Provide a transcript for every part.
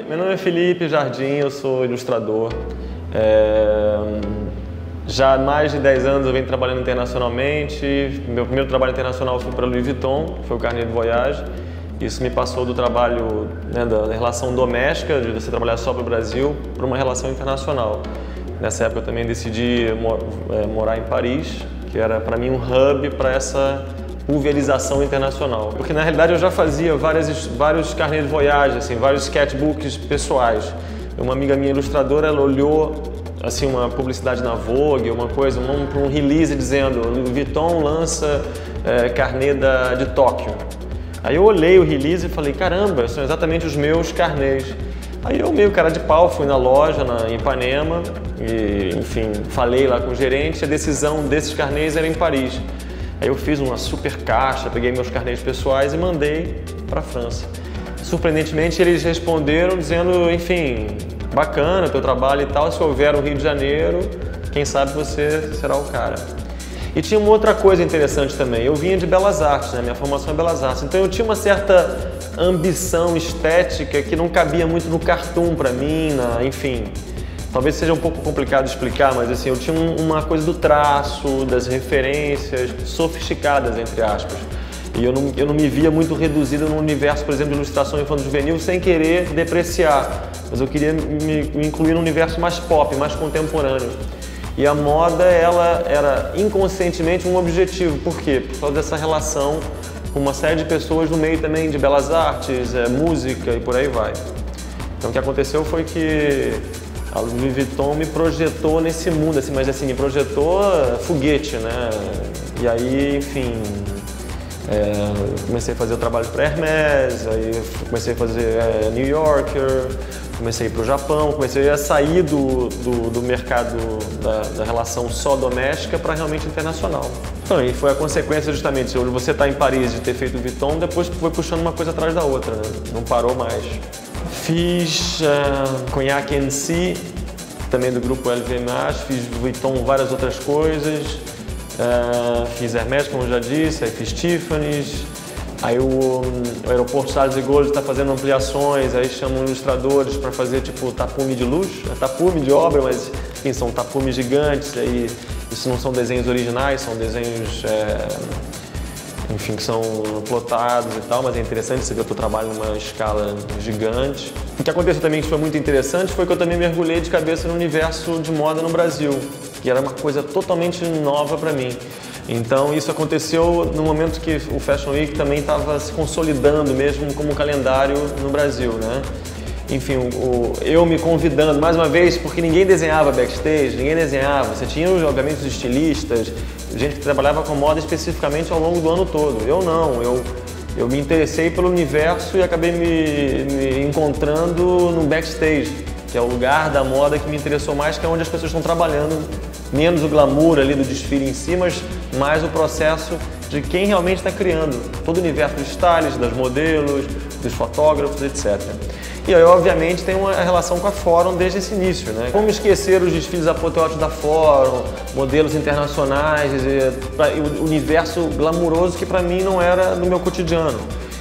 Meu nome é Felipe Jardim, eu sou ilustrador. Já há mais de 10 anos eu venho trabalhando internacionalmente. Meu primeiro trabalho internacional foi para Louis Vuitton, foi o Carnet de Voyage. Isso me passou do trabalho, né, da relação doméstica, de você trabalhar só para o Brasil, para uma relação internacional. Nessa época eu também decidi morar em Paris, que era para mim um hub para essa pulverização internacional. Porque na realidade eu já fazia vários carnês de voyage, assim, vários sketchbooks pessoais. Uma amiga minha ilustradora, ela olhou assim, uma publicidade na Vogue, uma coisa, um release dizendo Louis Vuitton lança carnê de Tóquio. Aí eu olhei o release e falei, caramba, são exatamente os meus carnês. Aí eu, meio cara de pau, fui na loja, em Ipanema, e enfim, falei lá com o gerente, a decisão desses carnês era em Paris. Aí eu fiz uma super caixa, peguei meus carnês pessoais e mandei para a França. Surpreendentemente eles responderam dizendo, enfim, bacana teu trabalho e tal, se houver no Rio de Janeiro, quem sabe você será o cara. E tinha uma outra coisa interessante também, eu vinha de Belas Artes, né? Minha formação é Belas Artes, então eu tinha uma certa ambição estética que não cabia muito no cartoon para mim, enfim. Talvez seja um pouco complicado de explicar, mas assim, eu tinha uma coisa do traço, das referências sofisticadas, entre aspas. E eu não me via muito reduzido no universo, por exemplo, de ilustração infanto-juvenil, sem querer depreciar. Mas eu queria me incluir num universo mais pop, mais contemporâneo. E a moda, ela era inconscientemente um objetivo. Por quê? Por causa dessa relação com uma série de pessoas no meio também de belas artes, música e por aí vai. Então o que aconteceu foi que a Louis Vuitton me projetou nesse mundo, assim, mas assim, me projetou foguete, né? E aí, enfim, comecei a fazer o trabalho para Hermès, aí comecei a fazer New Yorker, comecei a ir para o Japão, comecei a sair do mercado da relação só doméstica para realmente internacional. Então, e foi a consequência justamente, se você está em Paris de ter feito o Vuitton, depois foi puxando uma coisa atrás da outra, né? Não parou mais. Fiz Cognac NC, também do grupo LVMH, fiz Vuitton, várias outras coisas, fiz Hermès, como eu já disse, aí fiz Tiffany's, aí o aeroporto Charles de Gaulle está fazendo ampliações, aí chamam ilustradores para fazer tipo tapume de luxo, tapume de obra, mas enfim, são tapumes gigantes, aí isso não são desenhos originais, são desenhos enfim, que são plotados e tal, mas é interessante você ver o teu trabalho numa escala gigante. O que aconteceu também que foi muito interessante foi que eu também mergulhei de cabeça no universo de moda no Brasil, que era uma coisa totalmente nova para mim. Então isso aconteceu no momento que o Fashion Week também estava se consolidando mesmo como calendário no Brasil, né? Enfim, eu me convidando mais uma vez, porque ninguém desenhava backstage, ninguém desenhava. Você tinha, obviamente, os estilistas, gente que trabalhava com moda especificamente ao longo do ano todo. Eu não, eu me interessei pelo universo e acabei me encontrando no backstage, que é o lugar da moda que me interessou mais, que é onde as pessoas estão trabalhando, menos o glamour ali do desfile em si, mas mais o processo de quem realmente está criando todo o universo dos stylists, das modelos, dos fotógrafos, etc. E aí, obviamente, tem uma relação com a Fórum desde esse início, né? Como esquecer os desfiles apoteóticos da Fórum, modelos internacionais, e o universo glamuroso que para mim não era no meu cotidiano.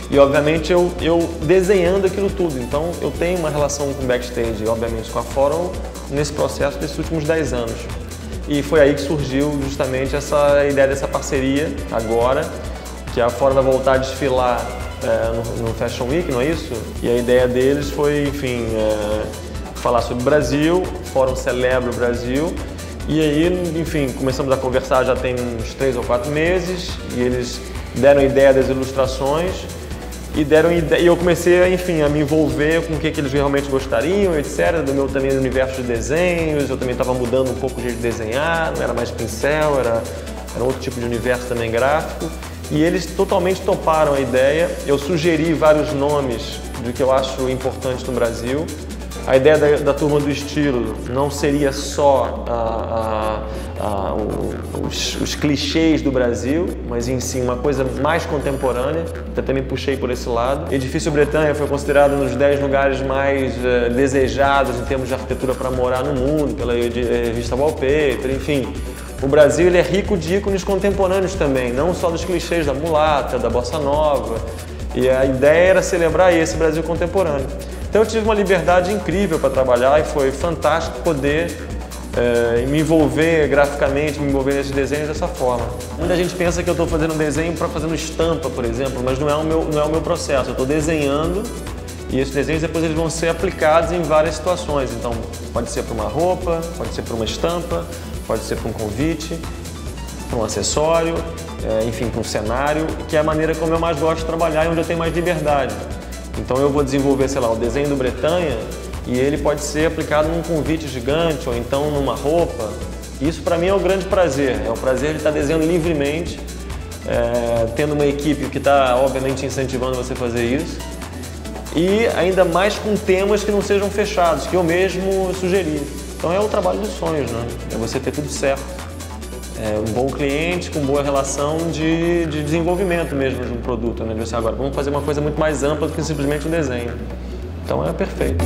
E, obviamente, eu desenhando aquilo tudo. Então, eu tenho uma relação com o backstage, obviamente, com a Fórum nesse processo desses últimos 10 anos. E foi aí que surgiu justamente essa ideia dessa parceria agora, que a Fórum vai voltar a desfilar no Fashion Week, não é isso? E a ideia deles foi, enfim, falar sobre o Brasil, o Fórum celebra o Brasil, e aí, enfim, começamos a conversar já tem uns 3 ou 4 meses, e eles deram a ideia das ilustrações, e eu comecei, enfim, a me envolver com o que eles realmente gostariam, etc. Do meu também universo de desenhos, eu também estava mudando um pouco o jeito de desenhar, não era mais pincel, era outro tipo de universo também gráfico. E eles totalmente toparam a ideia. Eu sugeri vários nomes do que eu acho importante no Brasil. A ideia da turma do estilo não seria só os clichês do Brasil, mas em si uma coisa mais contemporânea. Eu também puxei por esse lado. Edifício Bretanha foi considerado nos 10 lugares mais desejados em termos de arquitetura para morar no mundo, pela revista Wallpaper, enfim. O Brasil ele é rico de ícones contemporâneos também, não só dos clichês da mulata, da bossa nova. E a ideia era celebrar esse Brasil contemporâneo. Então eu tive uma liberdade incrível para trabalhar e foi fantástico poder me envolver graficamente, me envolver nesses desenhos dessa forma. Muita gente pensa que eu estou fazendo um desenho para fazer estampa, por exemplo, mas não é o meu processo. Eu estou desenhando e esses desenhos depois eles vão ser aplicados em várias situações. Então pode ser para uma roupa, pode ser para uma estampa, pode ser para um convite, para um acessório, enfim, para um cenário, que é a maneira como eu mais gosto de trabalhar e onde eu tenho mais liberdade. Então eu vou desenvolver, sei lá, o desenho do Bretanha e ele pode ser aplicado num convite gigante ou então numa roupa. Isso para mim é um grande prazer, é o prazer de estar desenhando livremente, tendo uma equipe que está obviamente incentivando você a fazer isso e ainda mais com temas que não sejam fechados, que eu mesmo sugeri. Então é o trabalho dos sonhos, né? É você ter tudo certo. Um bom cliente com boa relação de desenvolvimento mesmo de um produto, né? De você, agora vamos fazer uma coisa muito mais ampla do que simplesmente um desenho. Então é perfeito.